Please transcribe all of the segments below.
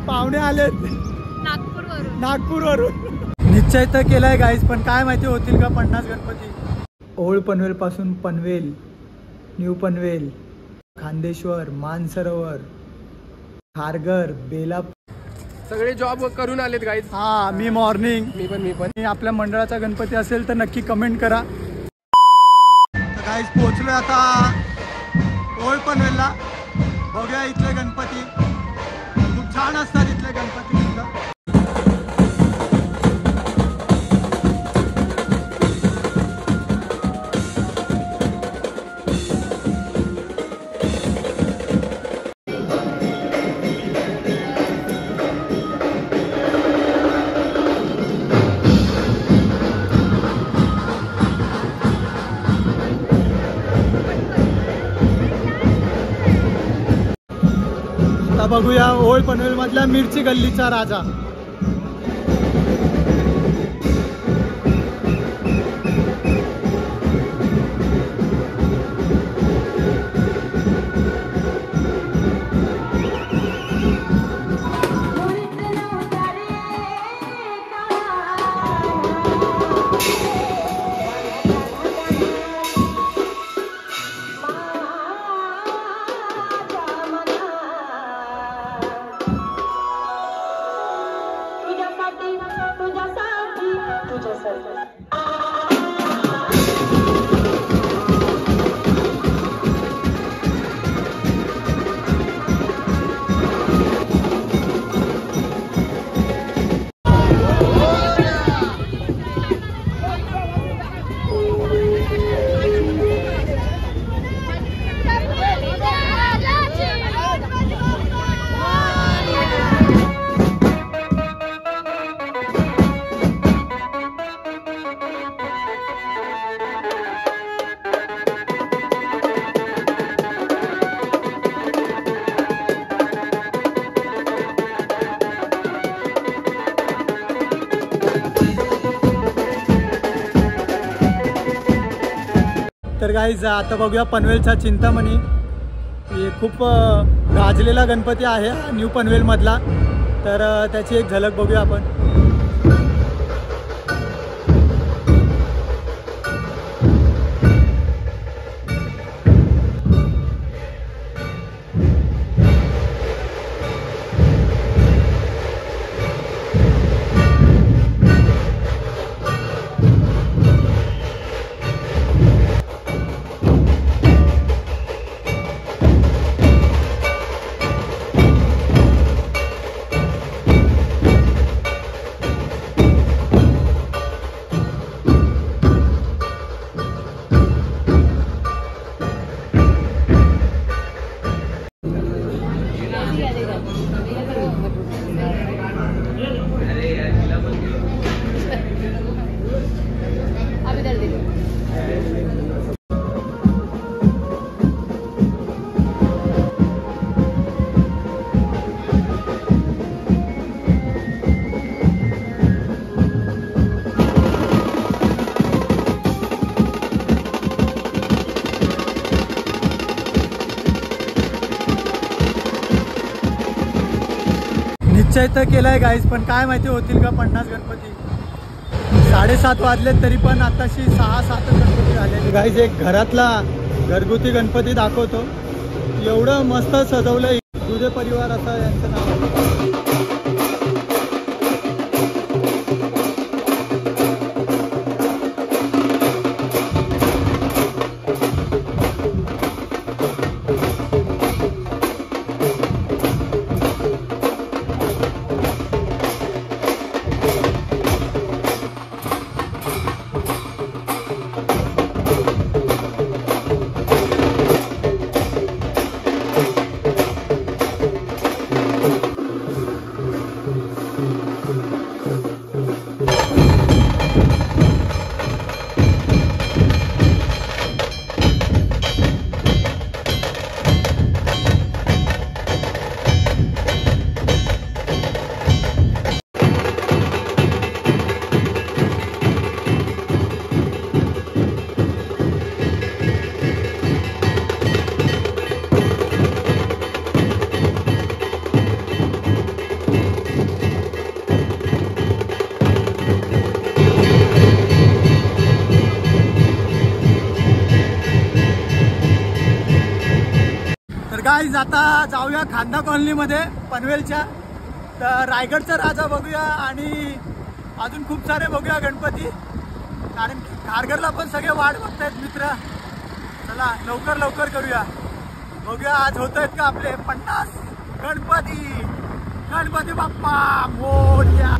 पाहुणे आलेत नागपूरवरून. निश्चय तर केलाय गाईज, पण काय माहिती होतील का 50 गणपती. ओल्ड पनवेल पासून पनवेल, न्यू पनवेल, खांदेश्वर, मानसरोवर, खारघर, बेला सगळे जॉब करून आलेत गाईज. हा मी मॉर्निंग. मी पण आपल्या मंडळाचा गणपती असेल तर नक्की कमेंट करा. गाईज पोहोचलोय आता ओल्ड पनवेलला. बघूया इथले गणपती, खूप छान असतात इथले गणपती सुद्धा. बघूया ओल्ड पनवेल मधल्या मिरची गल्लीचा राजा. तर गाईज आता बघूया पनवेलचा चिंतामणी. हे खूप गाजलेला गणपती आहे न्यू पनवेलमधला. तर त्याची एक झलक बघूया आपण. निश्चय तर केलाय गाईज, पण काय माहिती होतील का 50 गणपती. 7:30 वाजलेत तरी पण आताशी 6-7 गणपती झाले. गाईज एक घरातला घरगुती गणपती दाखवतो. एवढं मस्त सजवलंय. दुधे परिवार असं यांचं नाव. गाईज आता जाऊया खांदा कॉलनीमध्ये पनवेलच्या. तर रायगडचा राजा बघूया आणि अजून खूप सारे बघूया गणपती, कारण खारघरला पण सगळे वाट बघतायत मित्र. चला लवकर लवकर करूया, बघूया आज होत आहेत का आपले 50 गणपती. गणपती बाप्पा मोरया.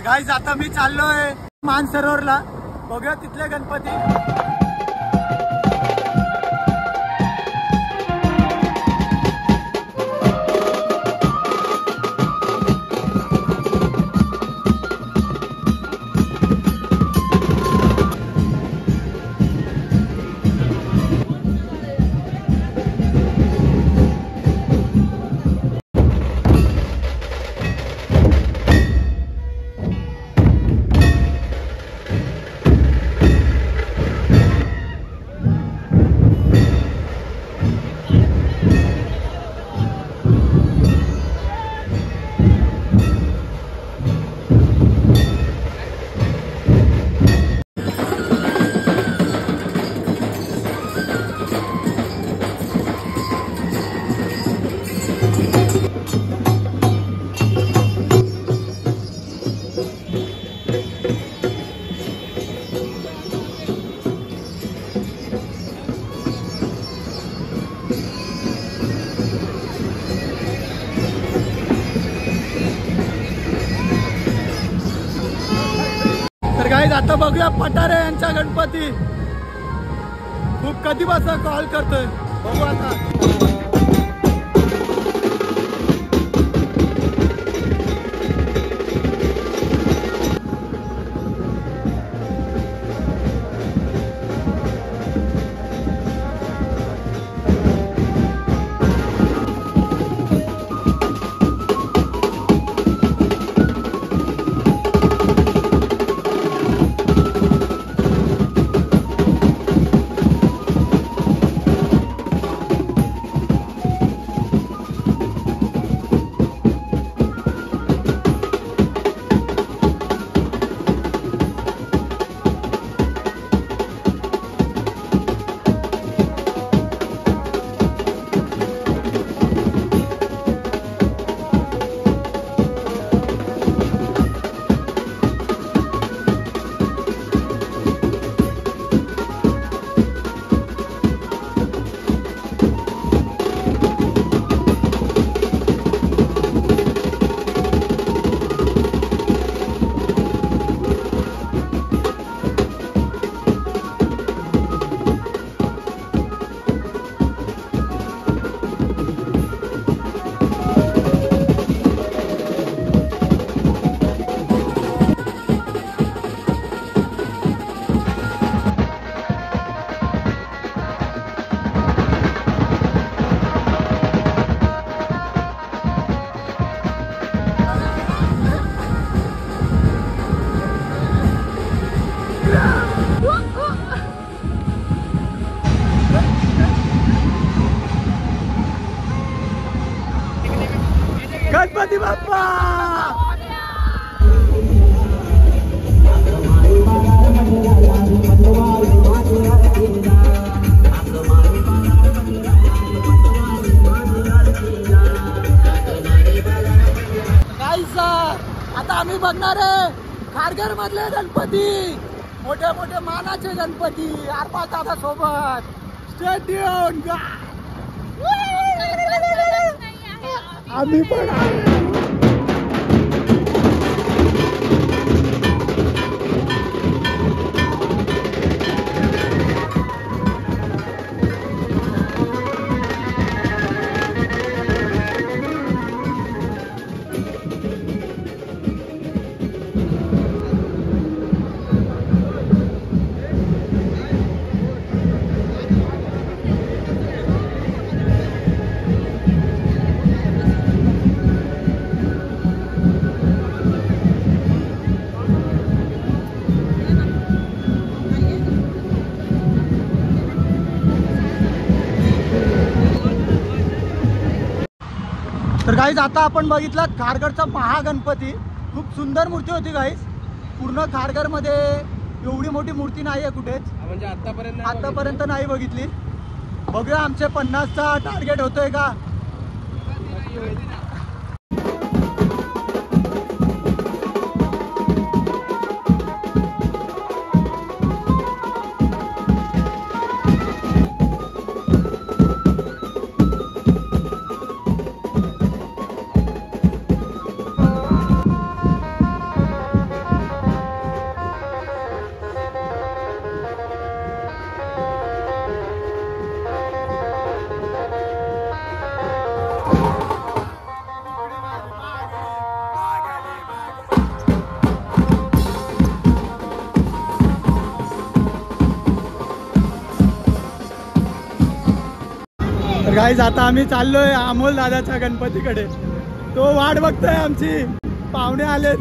गाईज आता मी चाललोय मानसरोवरला, बघूया तिथले गणपती. गाईज आता बघूया पठारे यांचा गणपती. खूप कधीपासून कॉल करतोय, बघू आता. गणपती बाप्पा. आता आम्ही बघणार आहे खारघर मधले गणपती, मोठे मोठे मानाचे गणपती आरपा दादा सोबत. स्टेडियम आम्ही पण तर गाईज आता आपण बघितलं खारघरचा महागणपती, खूप सुंदर मूर्ती होती गाईज. पूर्ण खारघरमध्ये एवढी मोठी मूर्ती नाही आहे कुठेच, म्हणजे आतापर्यंत नाही बघितली. बघूया आमचे 50चा टार्गेट होतोय का. तर गाईज आता आम्ही चाललोय अमोल दादाच्या गणपतीकडे. तो वाट बघतोय आमची. पाहुणे आलेत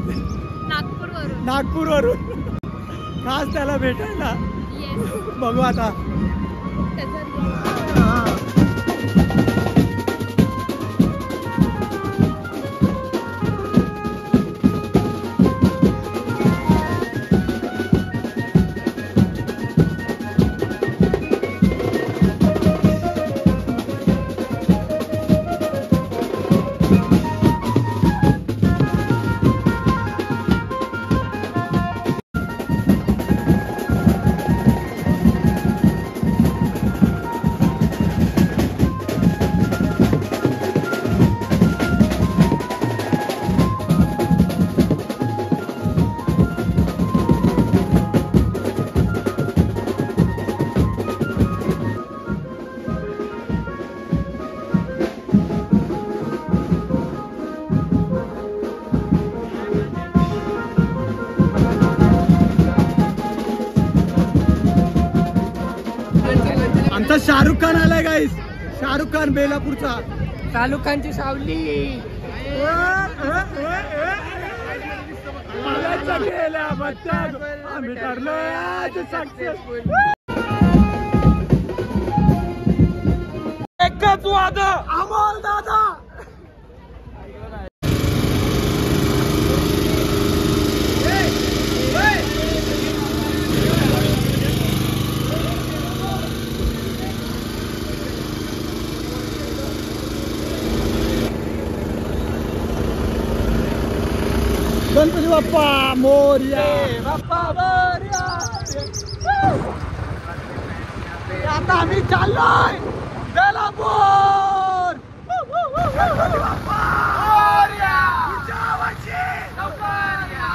नागपूरवरून खास त्याला भेटायला. बघू आता. आमचा शाहरुख खान आलाय गाईस. शाहरुख खान बेलापूरचा. शाहरुख खानची सावली. आम्ही ठरलोय आज सक्सेसफुल. एकच वादा अमोल दादा. गणपती बाप्पा मोरया. बाप्पा मोरया. आता आम्ही चाललोय बेलापूर. गणपती बाप्पा मोरया. पुढच्या वर्षी लवकर या.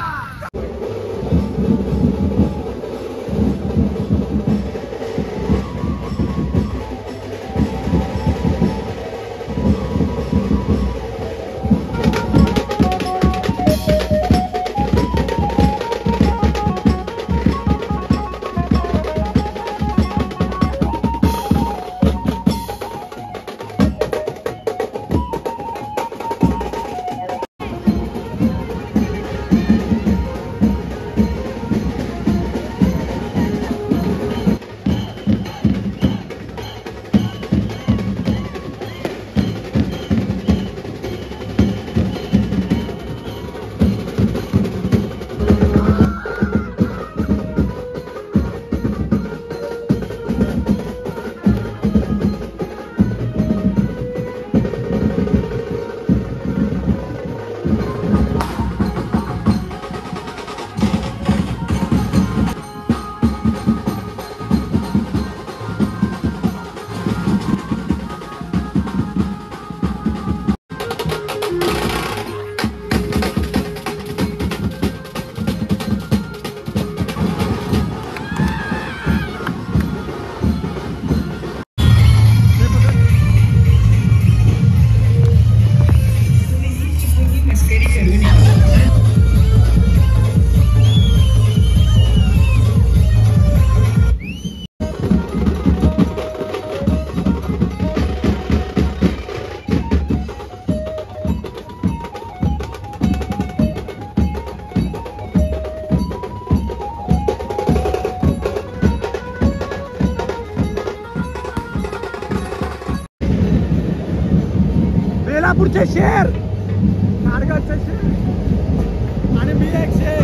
कोल्हापूरचे शेर, नाडगावचे शेर आणि मी एक शेर.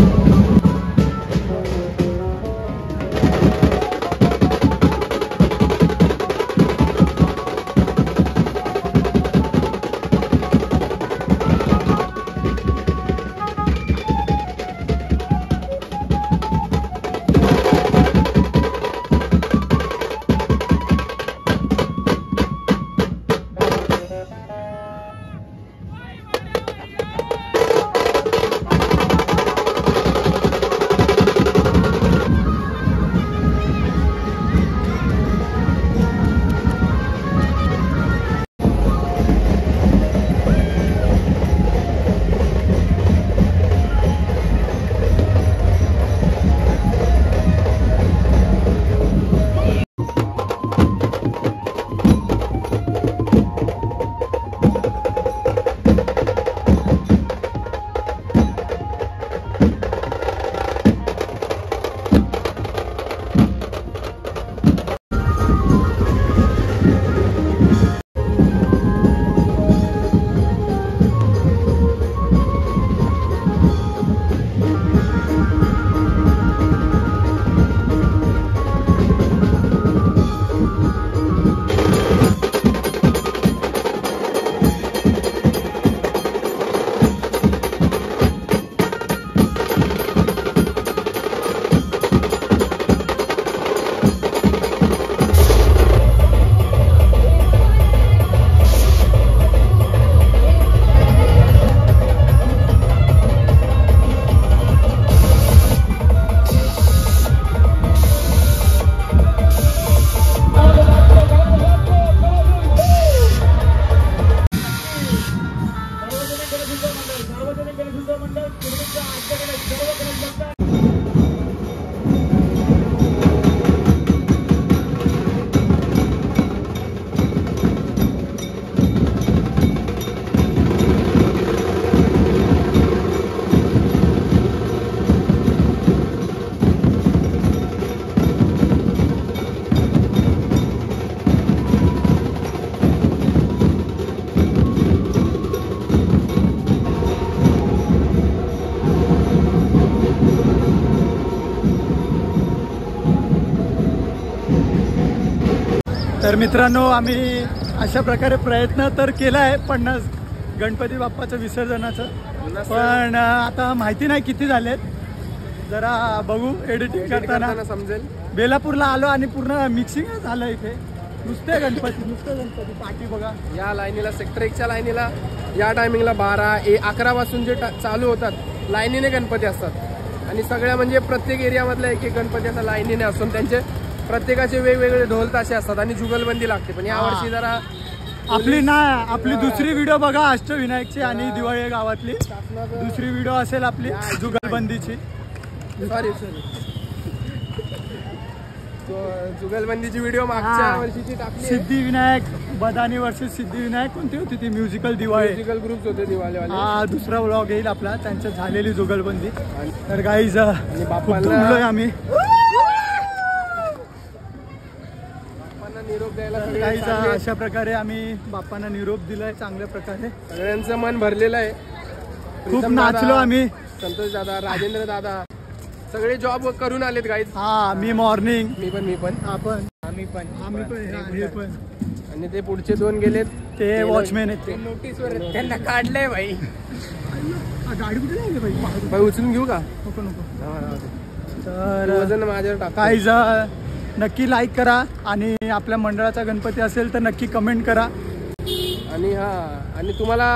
तर मित्रांनो, आम्ही अशा प्रकारे प्रयत्न तर केला आहे 50 गणपती बाप्पाचं विसर्जनाचं, पण आता माहिती नाही किती झालेत. जरा बघू एडिटिंग करताना समजेल. बेलापूरला आलो आणि पूर्ण मिक्सिंग झालं इथे. नुसते गणपती पाठी बघा. या लाईनीला सेक्टर 1च्या लाईनीला या टायमिंगला 11 पासून जे चालू होतात लाईनीने गणपती असतात आणि सगळ्या म्हणजे प्रत्येक एरियामधला एक एक गणपती असा लाईनीने असून त्यांचे प्रत्येकाचे वेगवेगळे ढोल ताशे असतात आणि जुगलबंदी लागते. पण यावर्षी जरा आपली दुसरी व्हिडिओ बघा अष्टविनायकची आणि दिवाळी गावातली दुसरी व्हिडिओ असेल आपली जुगलबंदीची. सॉरी जुगलबंदीची व्हिडिओ मागच्या वर्षीची टाकली. सिद्धिविनायक बदानी वर्सेस सिद्धिविनायक कोणती होती ती म्युझिकल दिवाळी, म्युझिकल ग्रुप होते दिवाळीवाले. हा दुसरा व्लॉग येईल आपला त्यांच्यात झालेली जुगलबंदी. तर गाईज बाप्पांना आम्ही निरोप द्यायला अशा प्रकारे आम्ही बाप्पांना निरोप दिलाय चांगल्या प्रकारे. सगळ्यांचं मन भरलेलं आहे. खूप नाचलो आम्ही. संतोष दादा, राजेंद्र दादा सगळे जॉब करून आलेत गाईज. हा मी मॉर्निंग मी पण आपण आम्ही पण हे पण आणि ते पुढचे 2 गेलेत ते वॉचमॅन आहेत. ते नोटीसवर त्यांना काढलंय भाई. गाडी कुठे लागली भाई? बाई उचलून घेऊ का? नको तर वजन माझ्यावर टाक. काहीच नक्की लाईक करा आणि आपल्या मंडळाचा गणपती असेल तर नक्की कमेंट करा. आणि तुम्हाला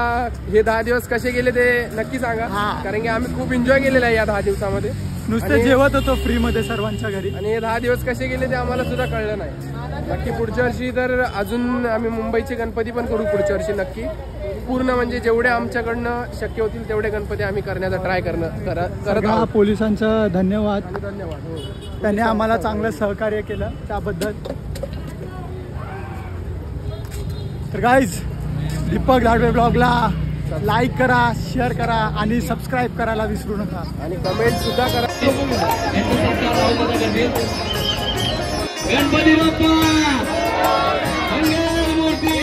हे 10 दिवस कसे गेले ते नक्की सांगा. कारण की आम्ही खूप एन्जॉय केलेला आहे या 10 दिवसामध्ये. नुसतं जेवत होतो फ्री मध्ये सर्वांच्या घरी. आणि हे 10 दिवस कसे गेले ते आम्हाला सुद्धा कळलं नाही. नक्की पुढच्या वर्षी तर अजून आम्ही मुंबईचे गणपती पण करू पुढच्या वर्षी नक्की. पूर्ण म्हणजे जेवढे आमच्याकडनं शक्य होतील तेवढे गणपती आम्ही करण्याचा ट्राय करत आहोत. पोलिसांचा धन्यवाद. धन्यवाद. त्यांनी आम्हाला चांगलं सहकार्य केलं त्याबद्दल. तर गाईज दीपक धाडवे ब्लॉगला लाईक करा, शेअर करा आणि सबस्क्राईब करायला विसरू नका. आणि कमेंट सुद्धा करा. गणपती बाप्पा मंगलमूर्ती.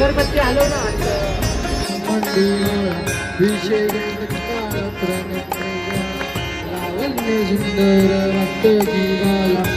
अगरबत्ती आलो ना सुंदर रक्त जीवाला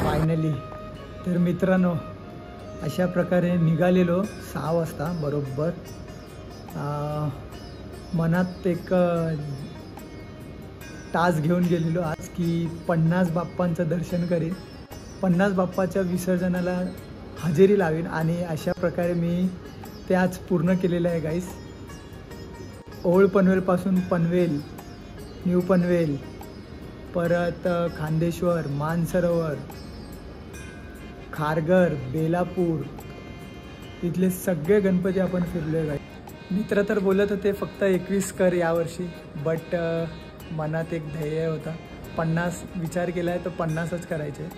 फायनली तर मित्रांनो अशा प्रकारे निघालेलो 6 वाजता बरोबर. मनात एक तास घेऊन गेलेलो आज की 50 बाप्पांचं दर्शन करीन, 50 बाप्पाच्या विसर्जनाला हजेरी लावीन आणि अशा प्रकारे मी ते आज पूर्ण केलेलं आहे गाईस. ओल्ड पनवेलपासून पनवेल, न्यू पनवेल, परत खांदेश्वर, मानसरोवर, खारघर, बेलापूर इथले सगळे गणपती आपण फिरलो आहे. मित्र तर बोलत होते फक्त 21 कर यावर्षी, बट मनात एक ध्येय होता 50 विचार केला आहे तर 50च करायचे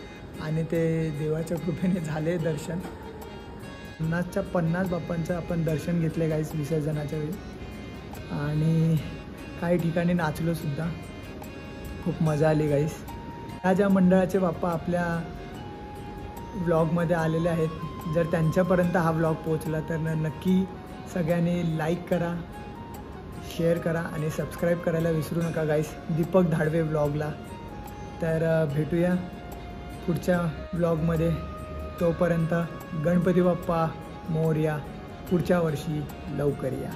आणि ते देवाच्या कृपेने झाले दर्शन. 50च्या 50 बाप्पांचं आपण दर्शन घेतले गाईस विसर्जनाच्या वेळी आणि काही ठिकाणी नाचलो सुद्धा. खूप मजा आली गाईस. ह्या ज्या मंडळाचे बाप्पा आपल्या व्लॉगमध्ये आलेले आहेत, जर त्यांच्यापर्यंत हा व्लॉग पोहोचला तर नक्की सगळ्यांनी लाईक करा, शेअर करा आणि सबस्क्राईब करायला विसरू नका गाईस दीपक धाडवे व्लॉगला. तर भेटूया पुढच्या व्लॉगमध्ये. तोपर्यंत गणपती बाप्पा मोरया, पुढच्या वर्षी लवकर या.